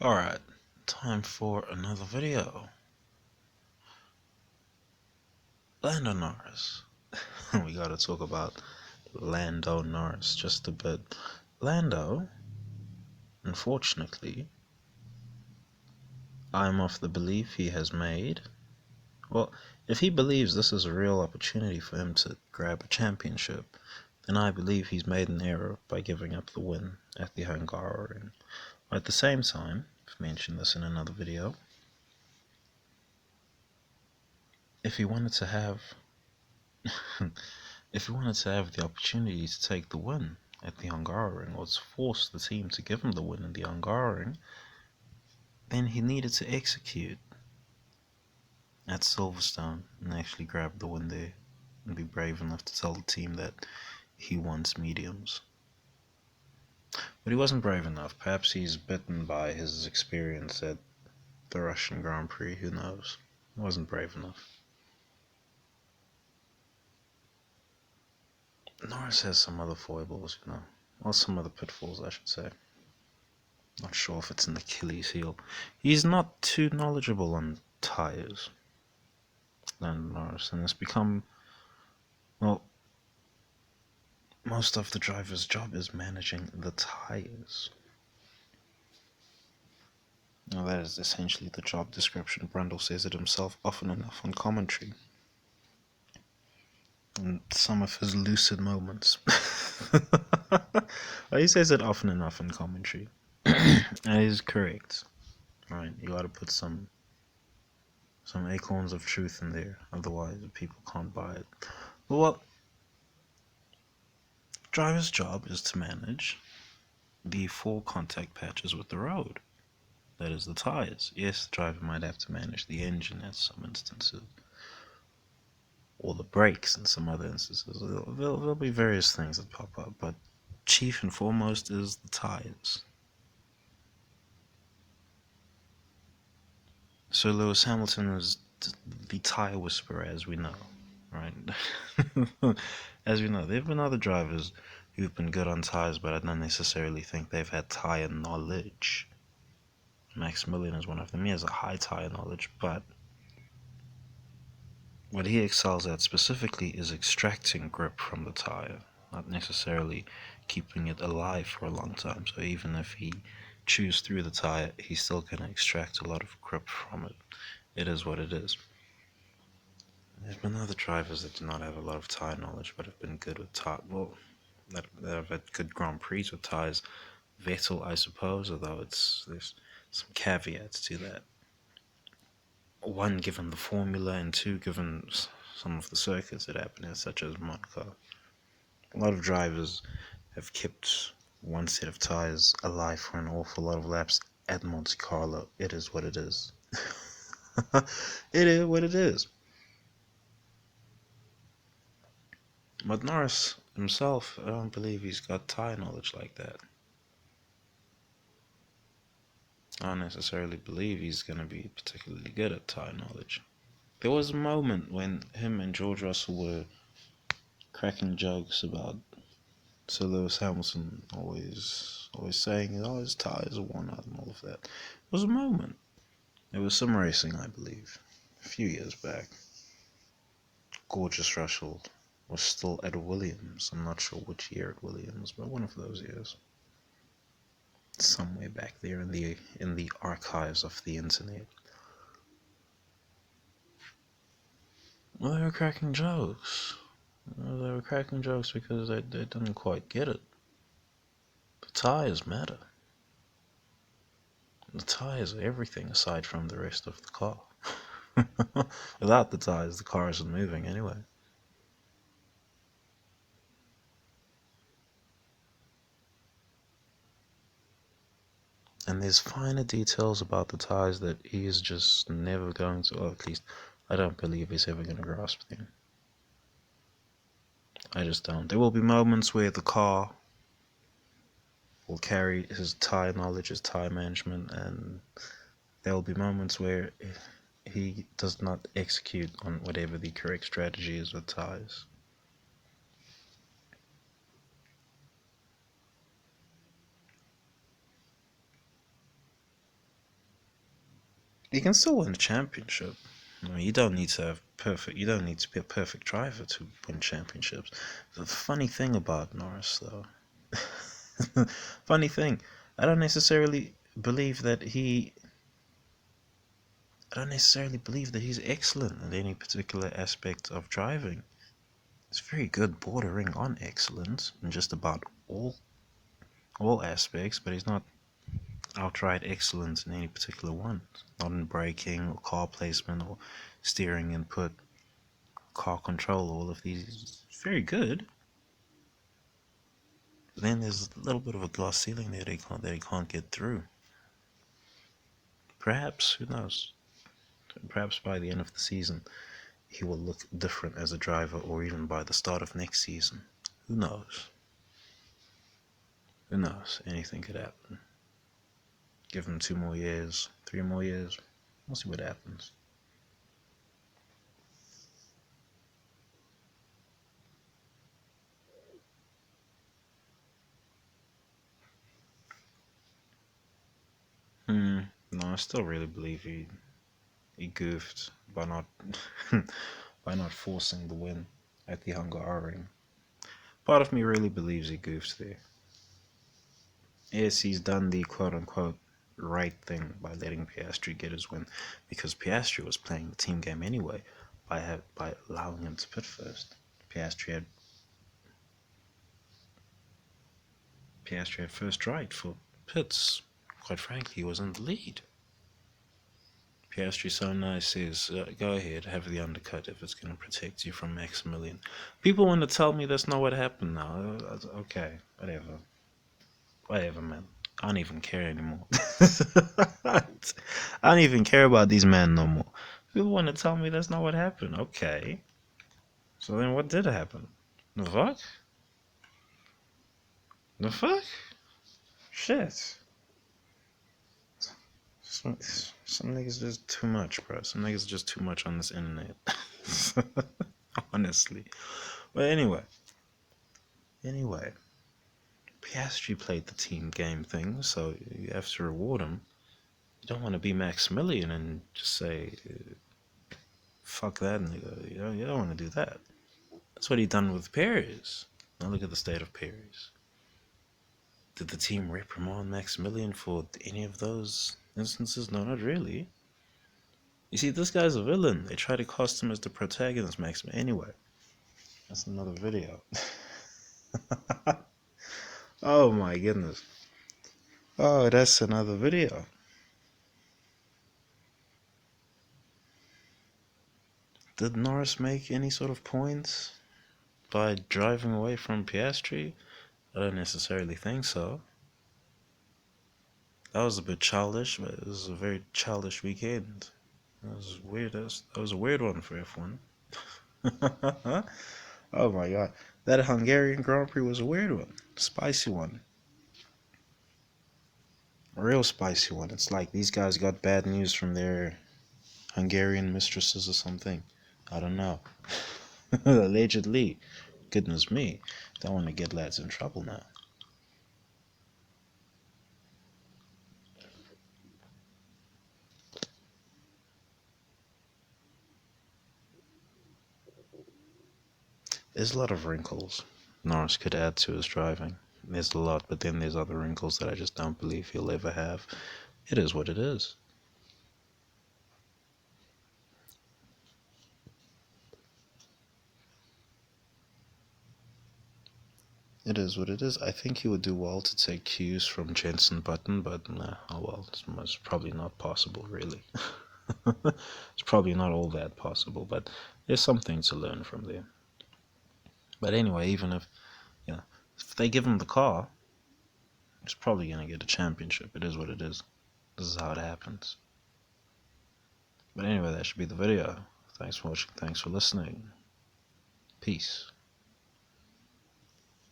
Alright, time for another video. Lando Norris. We gotta talk about Lando Norris just a bit. Lando, unfortunately, I'm of the belief he has made. Well, if he believes this is a real opportunity for him to grab a championship, then I believe he's made an error by giving up the win at the Hungaroring. At the same time, I've mentioned this in another video, if he wanted to have if he wanted to have the opportunity to take the win at the Hungaroring, or to force the team to give him the win in the Hungaroring, then he needed to execute at Silverstone and actually grab the win there and be brave enough to tell the team that he wants mediums. But he wasn't brave enough. Perhaps he's bitten by his experience at the Russian Grand Prix, who knows. He wasn't brave enough. Norris has some other foibles, or some other pitfalls, I should say. Not sure if it's an Achilles heel. He's not too knowledgeable on tyres, Lando Norris, and it's become, well, most of the driver's job is managing the tyres. Now that is essentially the job description. Brundle says it himself often enough on commentary. In some of his lucid moments. Well, he says it often enough in commentary. And he's correct. Right, you gotta put some acorns of truth in there, otherwise people can't buy it. Well, driver's job is to manage the four contact patches with the road. That is the tires. Yes, the driver might have to manage the engine at some instances, or the brakes in some other instances. There'll be various things that pop up, but chief and foremost is the tires. So Lewis Hamilton is the tire whisperer, as we know, right? As we know, there have been other drivers who've been good on tires, but I don't necessarily think they've had tire knowledge. Maximilian is one of them. He has a high tire knowledge, but what he excels at specifically is extracting grip from the tire, not necessarily keeping it alive for a long time. So even if he chews through the tire, he's still going to extract a lot of grip from it. It is what it is. There's been other drivers that do not have a lot of tire knowledge, but have been good with tire. Well, that have had good Grand Prix with tires. Vettel, I suppose, although there's some caveats to that. One, given the formula, and two, given some of the circuits that happen here, such as Monaco. A lot of drivers have kept one set of tires alive for an awful lot of laps at Monte Carlo. It is what it is. It is what it is. But Norris himself, I don't believe he's got tire knowledge like that. I don't necessarily believe he's going to be particularly good at tire knowledge. There was a moment when him and George Russell were cracking jokes about Sir Lewis Hamilton always saying, oh, his tires are worn out and all of that. There was a moment. It was some racing, I believe, a few years back. Gorgeous Russell was still at Williams. I'm not sure which year at Williams, but one of those years. Somewhere back there in the archives of the internet. Well, they were cracking jokes. They were cracking jokes because they didn't quite get it. The tires matter. The tires are everything aside from the rest of the car. Without the tires, the car isn't moving anyway. And there's finer details about the tires that he is just never going to, or at least I don't believe he's ever going to grasp them. I just don't. There will be moments where the car will carry his tire knowledge, his tire management, and there will be moments where he does not execute on whatever the correct strategy is with tires. You can still win a championship. I mean, you don't need to have perfect. You don't need to be a perfect driver to win championships. The funny thing about Norris, though, funny thing, I don't necessarily believe that he. I don't necessarily believe that he's excellent in any particular aspect of driving. He's very good, bordering on excellence in just about all aspects, but he's not outright excellent in any particular one. Not in braking or car placement or steering input, car control, all of these. Very good. But then there's a little bit of a glass ceiling there that he can't get through. Perhaps, who knows? Perhaps by the end of the season, he will look different as a driver, or even by the start of next season. Who knows? Who knows? Anything could happen. Give him 2 more years, 3 more years. We'll see what happens. No, I still really believe he goofed by not by not forcing the win at the Hungaroring. Part of me really believes he goofed there. Yes, he's done the quote unquote right thing by letting Piastri get his win, because Piastri was playing the team game anyway by allowing him to pit first. Piastri had Piastri had first right for pits. Quite frankly, he was in the lead. Piastri so nice says, go ahead, have the undercut if it's going to protect you from Maximilian. People want to tell me that's not what happened now. Okay, whatever. Whatever, man. I don't even care anymore. I don't even care about these men no more. People want to tell me that's not what happened. Okay. So then what did happen? The fuck? The fuck? Shit. Some niggas just too much, bro. Some niggas just too much on this internet. Honestly. But anyway, Piastri played the team game thing, so you have to reward him. You don't want to be Maximilian and just say, fuck that nigga. You don't want to do that. That's what he done with Perez. Now look at the state of Perez. Did the team reprimand Maximilian for any of those instances? No, not really. You see, this guy's a villain. They try to cast him as the protagonist, Maximilian. Anyway, that's another video. Oh my goodness. Oh, that's another video. Did Norris make any sort of points by driving away from Piastri? I don't necessarily think so. That was a bit childish, but it was a very childish weekend. That was weird. That was a weird one for F1. Oh my god. That Hungarian Grand Prix was a weird one. Spicy one. A real spicy one. It's like these guys got bad news from their Hungarian mistresses or something. I don't know. Allegedly. Goodness me. Don't want to get lads in trouble now. There's a lot of wrinkles Norris could add to his driving. There's a lot, but then there's other wrinkles that I just don't believe he'll ever have. It is what it is. It is what it is. I think he would do well to take cues from Jensen Button, but nah, oh well, it's probably not possible, really. It's probably not all that possible, but there's something to learn from there. But anyway, even if they give him the car, he's probably gonna get a championship. It is what it is. This is how it happens. But anyway, that should be the video. Thanks for watching. Thanks for listening. Peace.